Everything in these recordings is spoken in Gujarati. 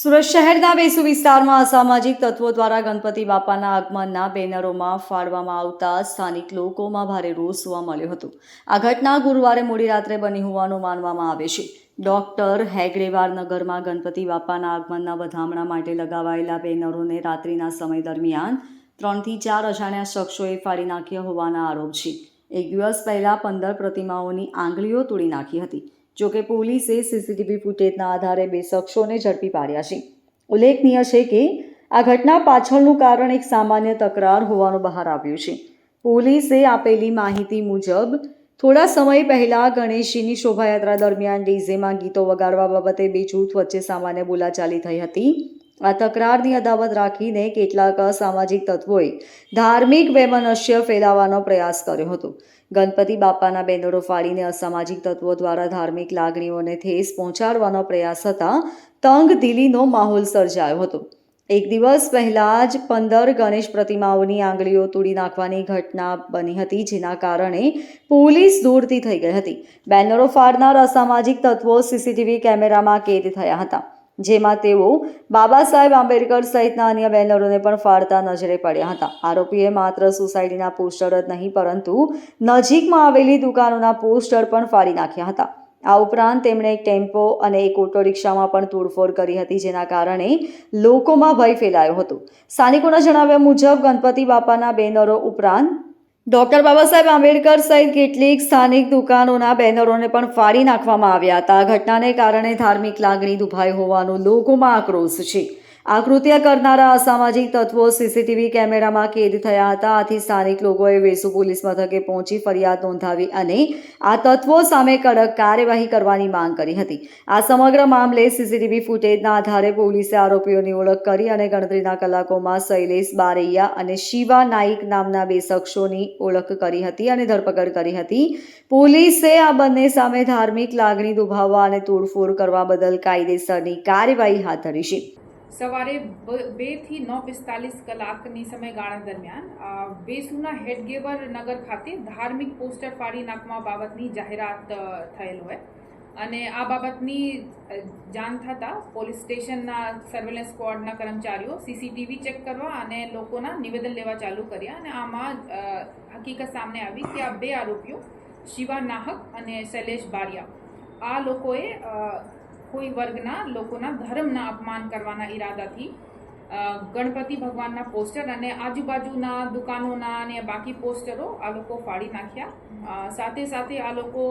સુરત શહેરના વેસુ વિસ્તારમાં અસામાજિક તત્વો દ્વારા ગણપતિ બાપાના આગમનના બેનરોમાં ફાડવામાં આવતા સ્થાનિક લોકોમાં ભારે રોષ જોવા મળ્યો હતો. આ ઘટના ગુરુવારે મોડી રાત્રે બની હોવાનું માનવામાં આવે છે. ડોક્ટર હેગડેવાર નગરમાં ગણપતિ બાપાના આગમનના વધામણા માટે લગાવાયેલા બેનરોને રાત્રિના સમય દરમિયાન 3 થી 4 અજાણ્યા શખ્સોએ ફાડી નાખ્યા હોવાના આરોપ છે. એક દિવસ પહેલા 15 પ્રતિમાઓની આંગળીઓ તોડી નાખી હતી. જોકે પોલીસે સીસીટીવી ફૂટેજના આધારે 2 શખ્સોને ઝડપી પાડ્યા છે. ઉલ્લેખનીય છે કે આ ઘટના પાછળનું કારણ એક સામાન્ય તકરાર હોવાનું બહાર આવ્યું છે. પોલીસે આપેલી માહિતી મુજબ થોડા સમય પહેલા ગણેશજીની શોભાયાત્રા દરમિયાન ડીજેમાં ગીતો વગાડવા બાબતે 2 જૂથ વચ્ચે સામાન્ય બોલાચાલી થઈ હતી. આ તકરારની અદાવત રાખીને કેટલાક અસામાજિક તત્વોએ ધાર્મિક વૈમનસ્ય ફેલાવવાનો પ્રયાસ કર્યો હતો. ગણપતિ બાપાના બેનરો ફાડીને અસામાજિક તત્વો દ્વારા ધાર્મિક લાગણીઓને ઠેસ પહોંચાડવાનો પ્રયાસ થતાં તંગદિલીનો માહોલ સર્જાયો હતો. એક દિવસ પહેલા જ 15 ગણેશ પ્રતિમાઓની આંગળીઓ તોડી નાખવાની ઘટના બની હતી, જેના કારણે પોલીસ દોડતી થઈ ગઈ હતી. બેનરો ફાડનાર અસામાજિક તત્વો સીસીટીવી કેમેરામાં કેદ થયા હતા, જેમાં તેઓ બાબા સાહેબ આંબેડકર સહિતના અન્ય બેનરોને પણ ફાડતા નજરે પડ્યા હતા. આરોપીએ માત્ર સોસાયટીના પોસ્ટર જ નહીં પરંતુ નજીકમાં આવેલી દુકાનોના પોસ્ટર પણ ફાડી નાખ્યા હતા. આ ઉપરાંત તેમણે એક ટેમ્પો અને એક ઓટો રિક્ષામાં પણ તોડફોડ કરી હતી, જેના કારણે લોકોમાં ભય ફેલાયો હતો. સ્થાનિકોના જણાવ્યા મુજબ ગણપતિ બાપાના બેનરો ઉપરાંત ડોક્ટર બાબા સાહેબ આંબેડકર સહિત કેટલીક સ્થાનિક દુકાનોના બેનરોને પણ ફાડી નાખવામાં આવ્યા હતા. આ ઘટનાને કારણે ધાર્મિક લાગણી દુભાઈ હોવાનો લોકોમાં આક્રોશ છે. આ કૃત્ય કરનારા અસામાજિક તત્વો સીસીટીવી કેમેરામાં કેદ થયા હતા. આથી સ્થાનિક લોકોએ વેસુ પોલીસ મથકે પહોંચી ફરિયાદ નોંધાવી અને આ તત્વો સામે કડક કાર્યવાહી કરવાની માંગ કરી હતી. આ સમગ્ર મામલે સીસીટીવી ફૂટેજના આધારે પોલીસે આરોપીઓની ઓળખ કરી અને ગણતરીના કલાકોમાં શૈલેષ બારૈયા અને શિવા નાઈક નામના 2 શખ્સોની ઓળખ કરી હતી અને ધરપકડ કરી હતી. પોલીસે આ બંને સામે ધાર્મિક લાગણી દુભાવવા અને તોડફોડ કરવા બદલ કાયદેસરની કાર્યવાહી હાથ ધરી છે. સવારે 2 થી 9:45 કલાકની સમયગાળા દરમિયાન વેસુના હેડગેવર નગર ખાતે ધાર્મિક પોસ્ટર ફાડી નાખવા બાબતની જાહેરાત થયેલ હોય અને આ બાબતની જાણ થતાં પોલીસ સ્ટેશનના સર્વેલન્સ સ્ક્વોડના કર્મચારીઓ સીસીટીવી ચેક કરવા અને લોકોના નિવેદન લેવા ચાલુ કર્યા અને આમાં હકીકત સામે આવી કે આ 2 આરોપીઓ શિવા નાહક અને શૈલેષ બારિયા આ લોકોએ કોઈ વર્ગના લોકોના ધર્મના અપમાન કરવાના ઈરાદાથી ગણપતિ ભગવાનના પોસ્ટર અને આજુબાજુના દુકાનોના અને બાકી પોસ્ટરો આ લોકો ફાડી નાખ્યા. સાથે સાથે આ લોકો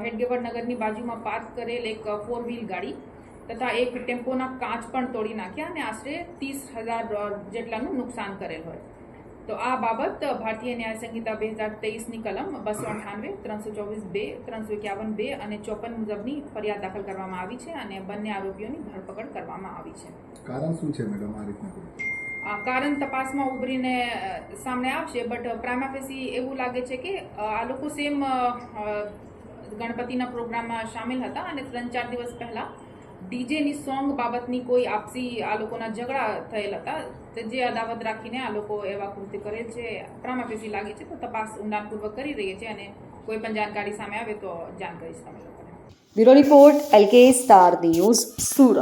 હેડગેવર નગરની બાજુમાં પાર્ક કરેલ એક 4-વ્હીલ ગાડી તથા એક ટેમ્પોના કાચ પણ તોડી નાખ્યા અને આશરે 30,000 જેટલાનું નુકસાન કરેલ હોય. તો આ બાબત ભારતીય ન્યાય સંહિતા 2023ની કલમ 298, 324(2), 351(2) અને 54 મુજબની ફરિયાદ દાખલ કરવામાં આવી છે અને બંને આરોપીઓની ધરપકડ કરવામાં આવી છે. કારણ શું છે મેડમ આ રીતના? કારણ તપાસમાં ઉભરીને સામે આવશે, બટ પ્રાઇમા ફેસી એવું લાગે છે કે આ લોકો સેમ ગણપતિના પ્રોગ્રામમાં સામેલ હતા અને 3-4 દિવસ પહેલા ડીજેની સોંગ બાબતની કોઈ આપસી આ લોકોના ઝઘડા થયેલ હતા, જે અદાવત રાખીને આ લોકો એવા કૃત્ય કરેલ છે. પ્રાઇમા ફેસી લાગે છે, તો તપાસ ઊંડાણપૂર્વક કરી રહી છે અને કોઈ પણ જાણકારી સામે આવે તો જાણ કરીશ તમે લોકોને. Bureau report, LK star news, Surat.